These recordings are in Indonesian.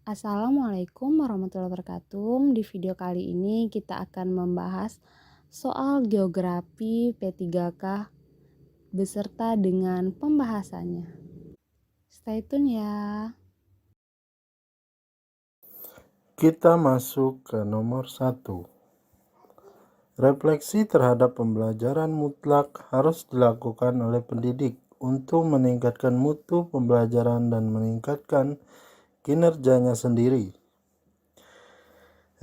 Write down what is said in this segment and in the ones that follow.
Assalamualaikum warahmatullahi wabarakatuh. Di video kali ini kita akan membahas soal geografi P3K beserta dengan pembahasannya. Stay tune ya. Kita masuk ke nomor 1. Refleksi terhadap pembelajaran mutlak harus dilakukan oleh pendidik untuk meningkatkan mutu pembelajaran dan meningkatkan kinerjanya sendiri.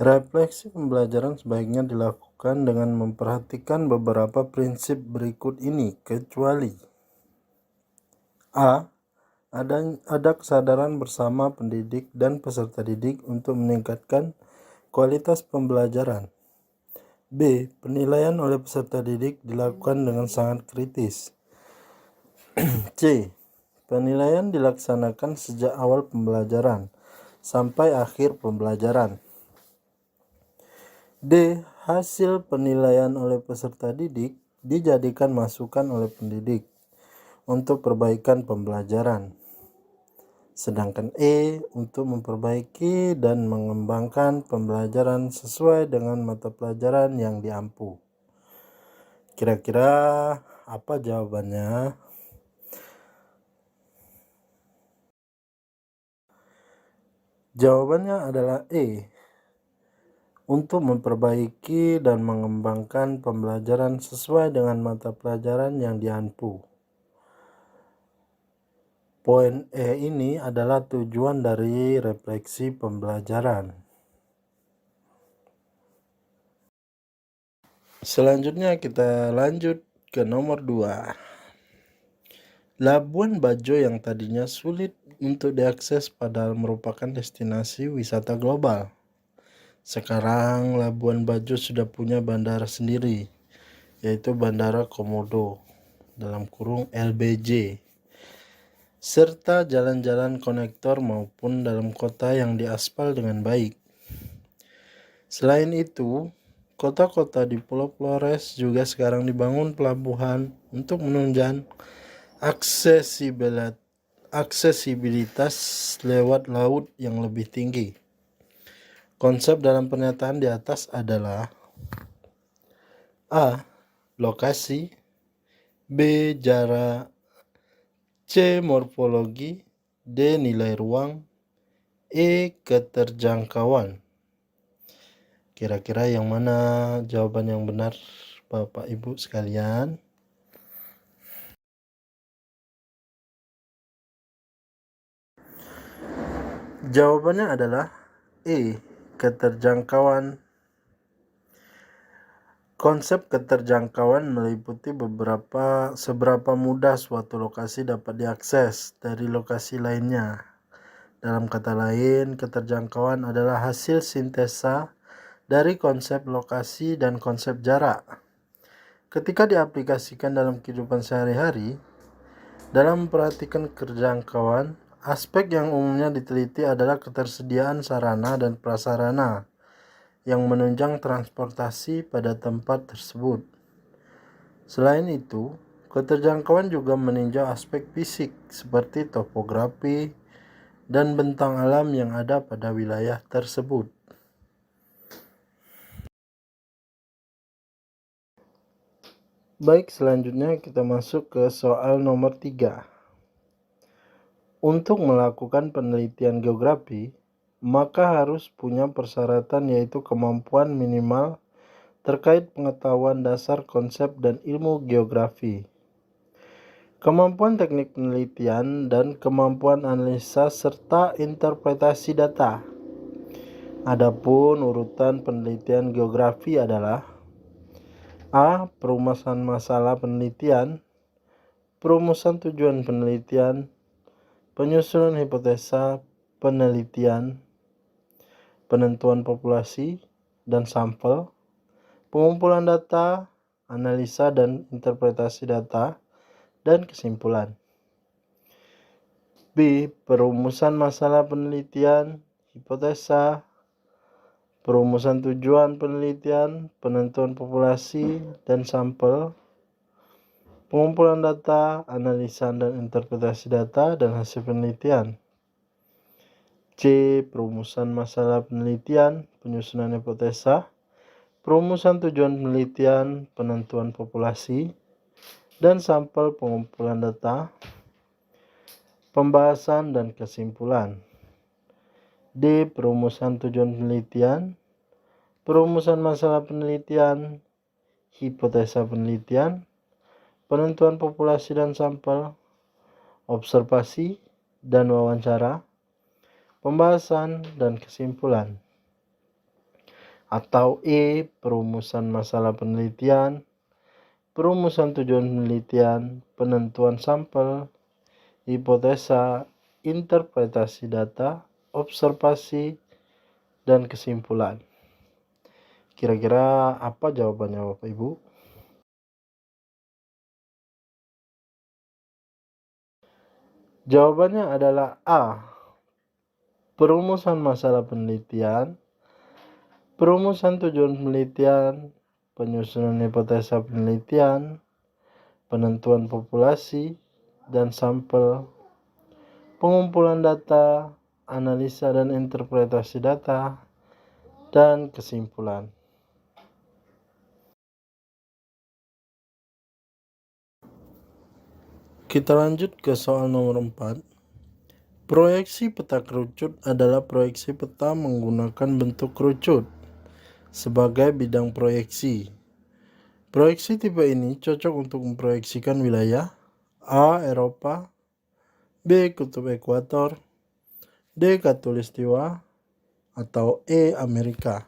Refleksi pembelajaran sebaiknya dilakukan dengan memperhatikan beberapa prinsip berikut ini, kecuali A. Ada kesadaran bersama pendidik dan peserta didik untuk meningkatkan kualitas pembelajaran. B. Penilaian oleh peserta didik dilakukan dengan sangat kritis. C. Penilaian dilaksanakan sejak awal pembelajaran sampai akhir pembelajaran. D. Hasil penilaian oleh peserta didik dijadikan masukan oleh pendidik untuk perbaikan pembelajaran. Sedangkan E. Untuk memperbaiki dan mengembangkan pembelajaran sesuai dengan mata pelajaran yang diampu. Kira-kira apa jawabannya? Jawabannya adalah E. Untuk memperbaiki dan mengembangkan pembelajaran sesuai dengan mata pelajaran yang diampu. Poin E ini adalah tujuan dari refleksi pembelajaran. Selanjutnya kita lanjut ke nomor 2. Labuan Bajo yang tadinya sulit untuk diakses padahal merupakan destinasi wisata global. Sekarang Labuan Bajo sudah punya bandara sendiri, yaitu Bandara Komodo (LBJ), serta jalan-jalan konektor maupun dalam kota yang diaspal dengan baik. Selain itu, kota-kota di Pulau Flores juga sekarang dibangun pelabuhan untuk menunjang aksesibilitas lewat laut yang lebih tinggi. Konsep dalam pernyataan di atas adalah A. Lokasi, B. Jarak, C. Morfologi, D. Nilai ruang, E. Keterjangkauan. Kira-kira yang mana jawaban yang benar, Bapak Ibu sekalian? Jawabannya adalah E. Keterjangkauan. Konsep keterjangkauan meliputi seberapa mudah suatu lokasi dapat diakses dari lokasi lainnya. Dalam kata lain, keterjangkauan adalah hasil sintesa dari konsep lokasi dan konsep jarak. Ketika diaplikasikan dalam kehidupan sehari-hari, dalam memperhatikan keterjangkauan, aspek yang umumnya diteliti adalah ketersediaan sarana dan prasarana yang menunjang transportasi pada tempat tersebut. Selain itu, keterjangkauan juga meninjau aspek fisik seperti topografi dan bentang alam yang ada pada wilayah tersebut. Baik, selanjutnya kita masuk ke soal nomor 3. Untuk melakukan penelitian geografi, maka harus punya persyaratan yaitu kemampuan minimal terkait pengetahuan dasar konsep dan ilmu geografi, kemampuan teknik penelitian, dan kemampuan analisa serta interpretasi data. Adapun urutan penelitian geografi adalah A. Perumusan masalah penelitian, perumusan tujuan penelitian, penyusunan hipotesa penelitian, penentuan populasi dan sampel, pengumpulan data, analisa dan interpretasi data, dan kesimpulan. B. Perumusan masalah penelitian, hipotesa, perumusan tujuan penelitian, penentuan populasi dan sampel, pengumpulan data, analisa dan interpretasi data dan hasil penelitian. C. Perumusan masalah penelitian, penyusunan hipotesa, perumusan tujuan penelitian, penentuan populasi, dan sampel pengumpulan data, pembahasan dan kesimpulan. D. Perumusan tujuan penelitian, perumusan masalah penelitian, hipotesa penelitian, penentuan populasi dan sampel, observasi dan wawancara, pembahasan dan kesimpulan. Atau E. Perumusan masalah penelitian, perumusan tujuan penelitian, penentuan sampel, hipotesa, interpretasi data, observasi, dan kesimpulan. Kira-kira apa jawabannya Bapak Ibu? Jawabannya adalah A. Perumusan masalah penelitian, perumusan tujuan penelitian, penyusunan hipotesa penelitian, penentuan populasi dan sampel, pengumpulan data, analisa dan interpretasi data, dan kesimpulan. Kita lanjut ke soal nomor 4. Proyeksi peta kerucut adalah proyeksi peta menggunakan bentuk kerucut sebagai bidang proyeksi. Proyeksi tipe ini cocok untuk memproyeksikan wilayah A. Eropa, B. Kutub Ekuator, D. Khatulistiwa, atau E. Amerika.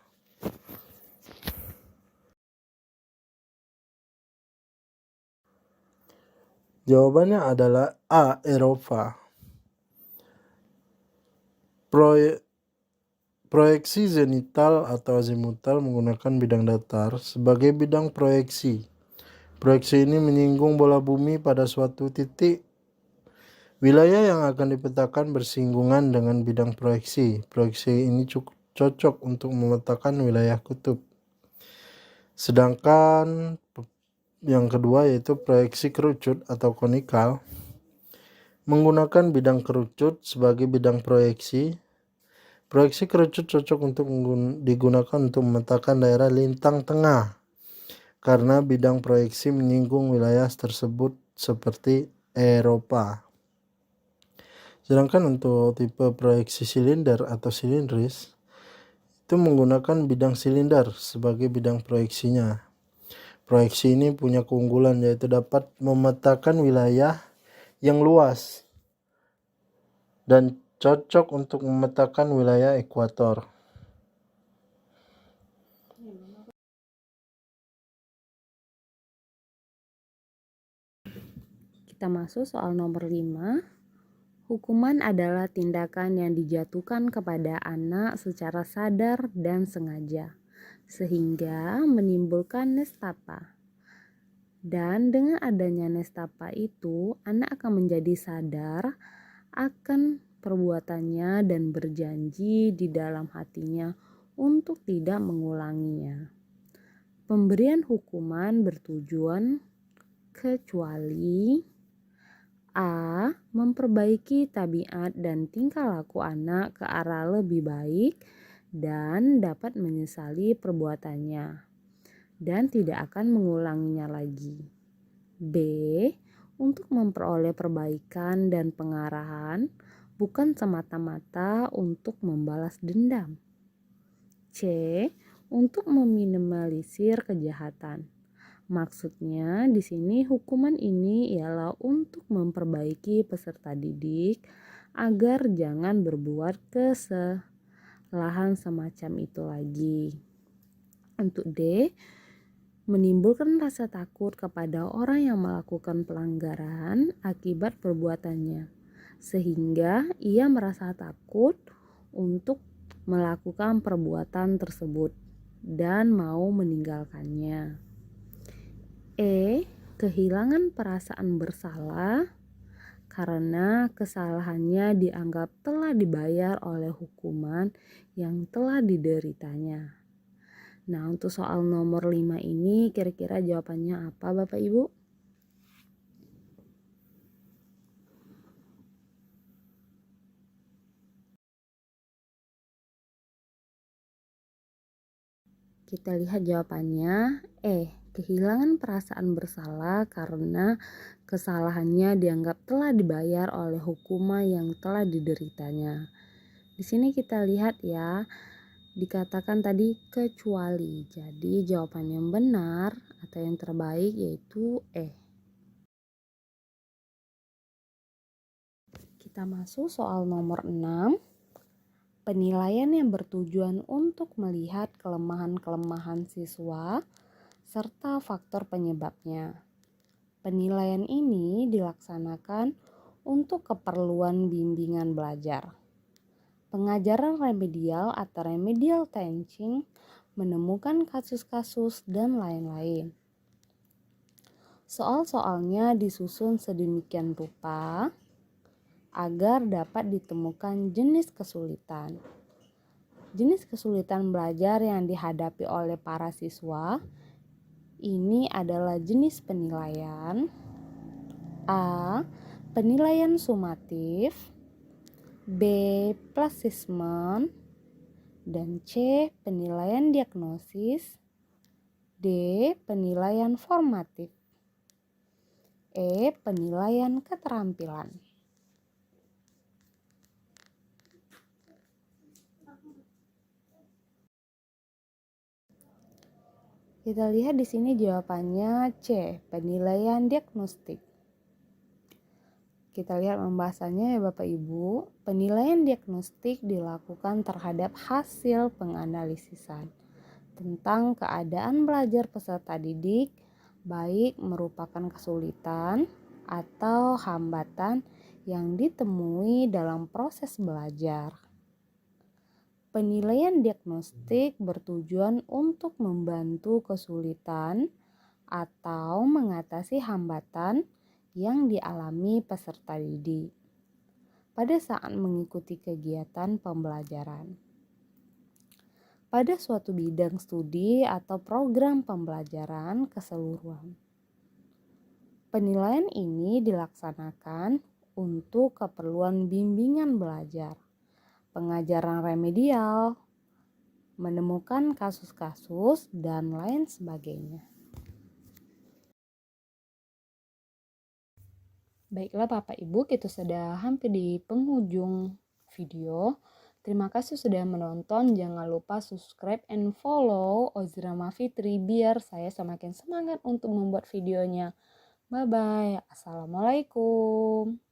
Jawabannya adalah A. Eropa. Proyeksi zenital atau azimutal menggunakan bidang datar sebagai bidang proyeksi. Proyeksi ini menyinggung bola bumi pada suatu titik. Wilayah yang akan dipetakan bersinggungan dengan bidang proyeksi. Proyeksi ini cukup cocok untuk memetakan wilayah kutub. Sedangkan yang kedua yaitu proyeksi kerucut atau konikal menggunakan bidang kerucut sebagai bidang proyeksi. Proyeksi kerucut cocok untuk digunakan untuk memetakan daerah lintang tengah karena bidang proyeksi menyinggung wilayah tersebut seperti Eropa. Sedangkan untuk tipe proyeksi silinder atau silindris itu menggunakan bidang silinder sebagai bidang proyeksinya. Proyeksi ini punya keunggulan yaitu dapat memetakan wilayah yang luas dan cocok untuk memetakan wilayah ekuator. Kita masuk soal nomor 5. Hukuman adalah tindakan yang dijatuhkan kepada anak secara sadar dan sengaja, sehingga menimbulkan nestapa. Dan dengan adanya nestapa itu, anak akan menjadi sadar akan perbuatannya dan berjanji di dalam hatinya untuk tidak mengulanginya. Pemberian hukuman bertujuan kecuali A. Memperbaiki tabiat dan tingkah laku anak ke arah lebih baik dan dapat menyesali perbuatannya dan tidak akan mengulanginya lagi. B. Untuk memperoleh perbaikan dan pengarahan, bukan semata-mata untuk membalas dendam. C. Untuk meminimalisir kejahatan. Maksudnya di sini hukuman ini ialah untuk memperbaiki peserta didik agar jangan berbuat kesalahan semacam itu lagi. Untuk D, menimbulkan rasa takut kepada orang yang melakukan pelanggaran akibat perbuatannya, sehingga ia merasa takut untuk melakukan perbuatan tersebut dan mau meninggalkannya. E. Kehilangan perasaan bersalah karena kesalahannya dianggap telah dibayar oleh hukuman yang telah dideritanya. Nah, untuk soal nomor 5 ini kira-kira jawabannya apa Bapak Ibu? Kita lihat jawabannya. Kehilangan perasaan bersalah karena kesalahannya dianggap telah dibayar oleh hukuman yang telah dideritanya. Di sini kita lihat ya, dikatakan tadi kecuali. Jadi jawaban yang benar atau yang terbaik yaitu E. Kita masuk soal nomor 6. Penilaian yang bertujuan untuk melihat kelemahan-kelemahan siswa serta faktor penyebabnya. Penilaian ini dilaksanakan untuk keperluan bimbingan belajar. Pengajaran remedial atau remedial teaching menemukan kasus-kasus dan lain-lain. Soal-soalnya disusun sedemikian rupa agar dapat ditemukan jenis kesulitan. Jenis kesulitan belajar yang dihadapi oleh para siswa ini adalah jenis penilaian A. Penilaian sumatif, B. Plasismen, dan C. Penilaian diagnosis, D. Penilaian formatif, E. Penilaian keterampilan. Kita lihat di sini jawabannya C. Penilaian diagnostik. Kita lihat pembahasannya ya Bapak Ibu. Penilaian diagnostik dilakukan terhadap hasil penganalisisan tentang keadaan belajar peserta didik, baik merupakan kesulitan atau hambatan yang ditemui dalam proses belajar. Penilaian diagnostik bertujuan untuk membantu kesulitan atau mengatasi hambatan yang dialami peserta didik pada saat mengikuti kegiatan pembelajaran pada suatu bidang studi atau program pembelajaran keseluruhan. Penilaian ini dilaksanakan untuk keperluan bimbingan belajar, pengajaran remedial, menemukan kasus-kasus, dan lain sebagainya. Baiklah Bapak Ibu, kita sudah hampir di penghujung video. Terima kasih sudah menonton. Jangan lupa subscribe and follow Ozrama Fitri biar saya semakin semangat untuk membuat videonya. Bye-bye. Assalamualaikum.